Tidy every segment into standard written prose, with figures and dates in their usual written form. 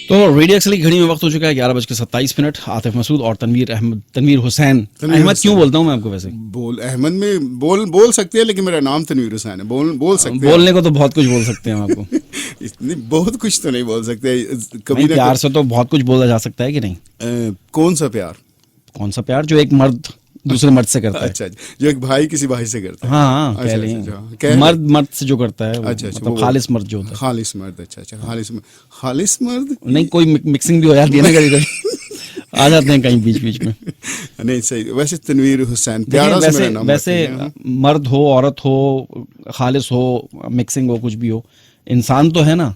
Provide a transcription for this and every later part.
تو radio Excel کی گھڑی میں وقت ہو چکا ہے 11:27۔ عاطف مسعود اور تنویر حسین احمد کیوں بولتا ہوں میں آپ کو؟ ویسے احمد میں بول سکتے ہیں، لیکن میرا نام تنویر حسین ہے. بول سکتے ہیں. بولنے کو تو بہت کچھ بول سکتے ہیں آپ کو. بہت کچھ تو نہیں بول سکتے. کبھی پیار سے تو بہت کچھ بولا جا سکتا ہے کہ نہیں؟ کون سا پیار؟ جو ایک مرد دوسرے مرد سے کرتا ہے. اچھا، جو ایک بھائی کسی بھائی سے کرتا ہے. ہاں کہہ لیں مرد سے جو کرتا ہے. اچھا، خالص مرد جو ہوتا ہے. خالص مرد. اچھا، خالص مرد نہیں، کوئی مکسنگ بھی ہو جاتی ہے نا کبھی کبھی، آ جاتے ہیں کہیں بیچ میں. نہیں صحیح. ویسے تنویر حسین پیارا سے میرا نام. ویسے مرد ہو، عورت ہو، خالص ہو، مکسنگ ہو، کچھ بھی ہو، انسان تو ہے نا.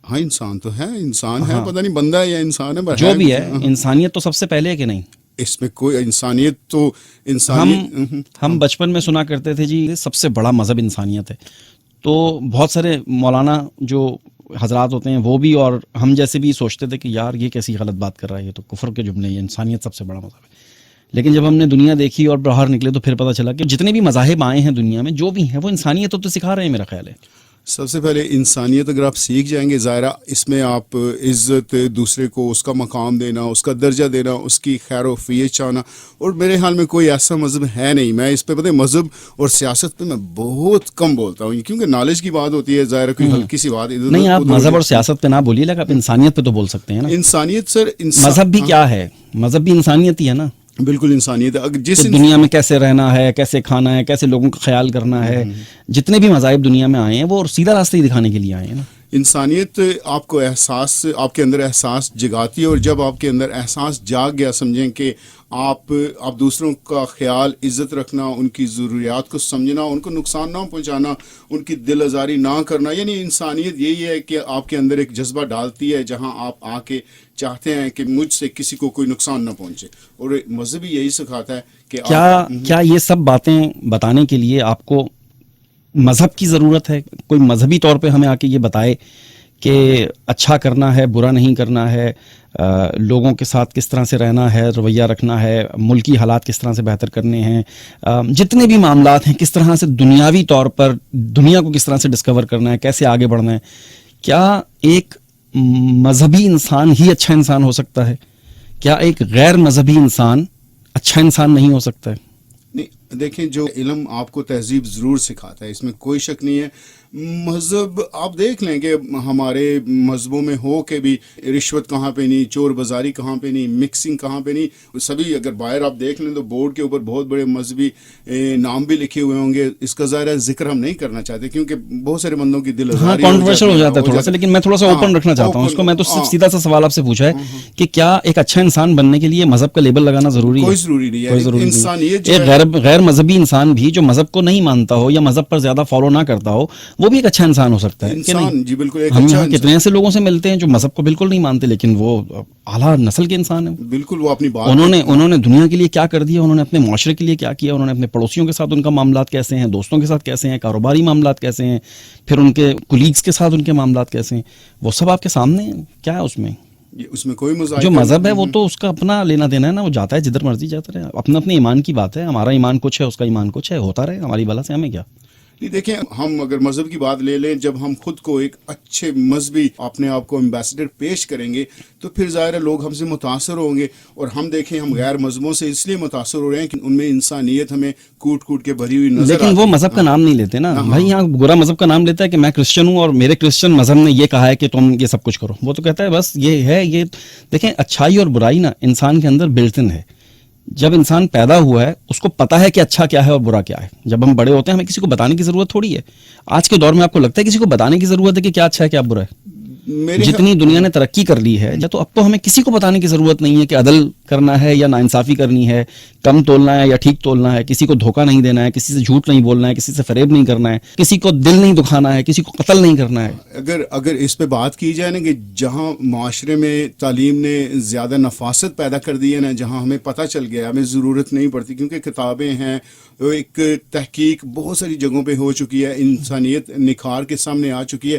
ہاں انسان تو ہے، انسان ہے. پتہ نہیں بندہ ہے یا انسان ہے، جو بھی ہے انسانیت تو سب سے پہلے ہے کہ نہیں؟ اس میں کوئی انسانیت تو ہم بچپن میں سنا کرتے تھے جی سب سے بڑا مذہب انسانیت ہے. تو بہت سارے مولانا جو حضرات ہوتے ہیں وہ بھی اور ہم جیسے بھی سوچتے تھے کہ یار یہ کیسی غلط بات کر رہا ہے، یہ تو کفر کے جملے، یہ انسانیت سب سے بڑا مذہب ہے. لیکن جب ہم نے دنیا دیکھی اور باہر نکلے تو پھر پتہ چلا کہ جتنے بھی مذاہب آئے ہیں دنیا میں جو بھی ہیں وہ انسانیت تو سکھا رہے ہیں. میرا خیال ہے سب سے پہلے انسانیت اگر آپ سیکھ جائیں گے، ظاہرہ اس میں آپ عزت، دوسرے کو اس کا مقام دینا، اس کا درجہ دینا، اس کی خیر و فیض چاہنا. اور میرے حال میں کوئی ایسا مذہب ہے نہیں. میں اس پہ پتہ مذہب اور سیاست پہ میں بہت کم بولتا ہوں کیونکہ نالج کی بات ہوتی ہے. ظاہر کوئی ہلکی سی بات نہیں، آپ مذہب اور سیاست پہ نہ بولیے گا، آپ انسانیت پہ تو بول سکتے ہیں نا. انسانیت سر، مذہب بھی کیا ہے؟ مذہب بھی انسانیت ہی ہے نا. بالکل انسانیت ہے. جس دنیا میں کیسے رہنا ہے، کیسے کھانا ہے، کیسے لوگوں کا خیال کرنا ہے، جتنے بھی مذاہب دنیا میں آئے ہیں وہ سیدھا راستہ ہی دکھانے کے لیے آئے ہیں نا. انسانیت آپ کو آپ کے اندر احساس جگاتی ہے، اور جب آپ کے اندر احساس جاگ گیا، سمجھیں کہ آپ دوسروں کا خیال، عزت رکھنا، ان کی ضروریات کو سمجھنا، ان کو نقصان نہ پہنچانا، ان کی دل آزاری نہ کرنا. یعنی انسانیت یہی ہے کہ آپ کے اندر ایک جذبہ ڈالتی ہے جہاں آپ آ کے چاہتے ہیں کہ مجھ سے کسی کو کوئی نقصان نہ پہنچے. اور مذہب یہی سکھاتا ہے کہ کیا یہ سب باتیں بتانے کے لیے آپ کو مذہب کی ضرورت ہے؟ کوئی مذہبی طور پہ ہمیں آ کے یہ بتائے کہ اچھا کرنا ہے، برا نہیں کرنا ہے، لوگوں کے ساتھ کس طرح سے رہنا ہے، رویہ رکھنا ہے، ملکی حالات کس طرح سے بہتر کرنے ہیں، جتنے بھی معاملات ہیں کس طرح سے دنیاوی طور پر دنیا کو کس طرح سے ڈسکور کرنا ہے، کیسے آگے بڑھنا ہے. کیا ایک مذہبی انسان ہی اچھا انسان ہو سکتا ہے؟ کیا ایک غیر مذہبی انسان اچھا انسان نہیں ہو سکتا ہے؟ نہیں، دیکھیں جو علم آپ کو تہذیب ضرور سکھاتا ہے، اس میں کوئی شک نہیں ہے. مذہب آپ دیکھ لیں کہ ہمارے مذہبوں میں ہو کہ بھی رشوت کہاں پہ نہیں، چور بازاری کہاں پہ نہیں، مکسنگ کہاں پہ نہیں. سبھی اگر باہر آپ دیکھ لیں تو بورڈ کے اوپر بہت بڑے مذہبی نام بھی لکھے ہوئے ہوں گے. اس کا ظاہر ذکر ہم نہیں کرنا چاہتے کیونکہ بہت سارے بندوں کی دل آزاری کنٹروورشل ہو جاتا ہے تھوڑا سا. لیکن میں تھوڑا سا اوپن رکھنا چاہتا ہوں اس کو. میں تو سیدھا سا سوال آپ سے پوچھا ہے کہ کیا ایک اچھا انسان بننے کے لیے مذہب کا لیبل لگانا ضروری ہے؟ کوئی ضروری نہیں ہے. انسانیت ایک غیر مذہبی انسان بھی جو مذہب کو نہیں مانتا ہو یا مذہب پر زیادہ فالو نہ کرتا ہو وہ بھی ایک اچھا انسان ہو سکتا ہے. انسان جی بالکل. ہم یہاں کتنے ایسے لوگوں سے ملتے ہیں جو مذہب کو بالکل نہیں مانتے لیکن وہ اعلیٰ نسل کے انسان ہیں. بالکل. وہ اپنی بات انہوں نے دنیا کے لیے کیا کر دیا، انہوں نے اپنے معاشرے کے لیے کیا کیا، انہوں نے اپنے پڑوسیوں کے ساتھ ان کا معاملات کیسے ہیں، دوستوں کے ساتھ کیسے ہیں، کاروباری معاملات کیسے ہیں، پھر ان کے کولیگز کے ساتھ ان کے معاملات کیسے ہیں، وہ سب آپ کے سامنے ہیں. کیا ہے اس میں کوئی جو مذہب ہے وہ تو اس کا اپنا لینا دینا ہے نا. وہ جاتا ہے جدھر مرضی جاتا رہے. اپنے ایمان کی بات ہے. ہمارا ایمان کچھ ہے، اس کا ایمان کچھ ہے. ہوتا رہے ہماری بلا سے ہمیں کیا. دیکھیں ہم اگر مذہب کی بات لے لیں، جب ہم خود کو ایک اچھے مذہبی اپنے آپ کو ایمبیسڈر پیش کریں گے تو پھر ظاہر ہے لوگ ہم سے متاثر ہوں گے. اور ہم دیکھیں ہم غیر مذہبوں سے اس لیے متاثر ہو رہے ہیں کہ ان میں انسانیت ہمیں کوٹ کوٹ کے بھری ہوئی نظر آتی ہے. لیکن وہ مذہب کا نام نہیں لیتے نا بھائی. یہاں برا مذہب کا نام لیتا ہے کہ میں کرسچن ہوں اور میرے کرسچن مذہب نے یہ کہا ہے کہ تم یہ سب کچھ کرو. وہ تو کہتا ہے بس یہ ہے. یہ دیکھیں اچھائی اور برائی نا انسان کے اندر بلٹ ان ہے. جب انسان پیدا ہوا ہے اس کو پتا ہے کہ اچھا کیا ہے اور برا کیا ہے. جب ہم بڑے ہوتے ہیں ہمیں کسی کو بتانے کی ضرورت تھوڑی ہے. آج کے دور میں آپ کو لگتا ہے کسی کو بتانے کی ضرورت ہے کہ کیا اچھا ہے کیا برا ہے؟ جتنی دنیا نے ترقی کر لی ہے تو اب تو ہمیں کسی کو بتانے کی ضرورت نہیں ہے کہ عدل کرنا ہے یا ناانصافی کرنی ہے، کم تولنا ہے یا ٹھیک تولنا ہے، کسی کو دھوکہ نہیں دینا ہے، کسی سے جھوٹ نہیں بولنا ہے، کسی سے فریب نہیں کرنا ہے، کسی کو دل نہیں دکھانا ہے، کسی کو قتل نہیں کرنا ہے. اگر اس پہ بات کی جائے نا کہ جہاں معاشرے میں تعلیم نے زیادہ نفاست پیدا کر دی ہے نا، جہاں ہمیں پتہ چل گیا ہمیں ضرورت نہیں پڑتی کیونکہ کتابیں ہیں، ایک تحقیق بہت ساری جگہوں پہ ہو چکی ہے، انسانیت نکھار کے سامنے آ چکی ہے.